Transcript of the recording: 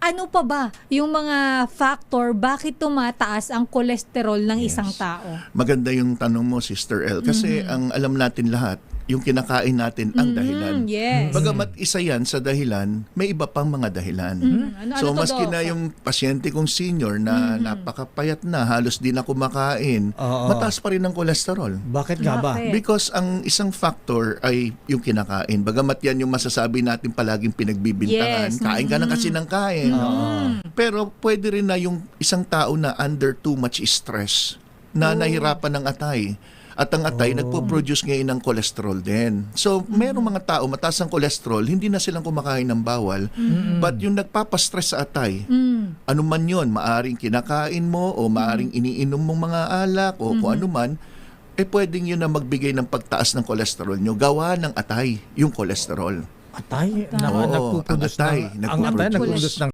ano pa ba yung mga factor bakit tumataas ang kolesterol ng isang tao? Maganda yung tanong mo, Sister El, kasi ang alam natin lahat, yung kinakain natin ang dahilan. Yes. Bagamat isa yan sa dahilan, may iba pang mga dahilan. Ano to, maski Doc? na yung pasyente kong senior na napakapayat na, halos di na kumakain, Oo. mataas pa rin ang kolesterol. Bakit nga ba? Bakit? Because ang isang factor ay yung kinakain. Bagamat yan yung masasabi natin palaging pinagbibintangan. Yes. Kain ka na kasi ng kain. Pero pwede rin na yung isang tao na under too much stress, na nahirapan ng atay. At ang atay, nagpo-produce ngayon ng cholesterol din. So, merong mga tao, mataas ang cholesterol, hindi na silang kumakain ng bawal. But yung nagpapastress sa atay, ano man yun, maaring kinakain mo o maaring iniinom mong mga alak o kung ano man, pwedeng yun na magbigay ng pagtaas ng cholesterol nyo. Gawa ng atay, yung cholesterol. Atay? Oo, Nagpuproduce ang atay, ng, ang atay nagpuproduce. nagpuproduce ng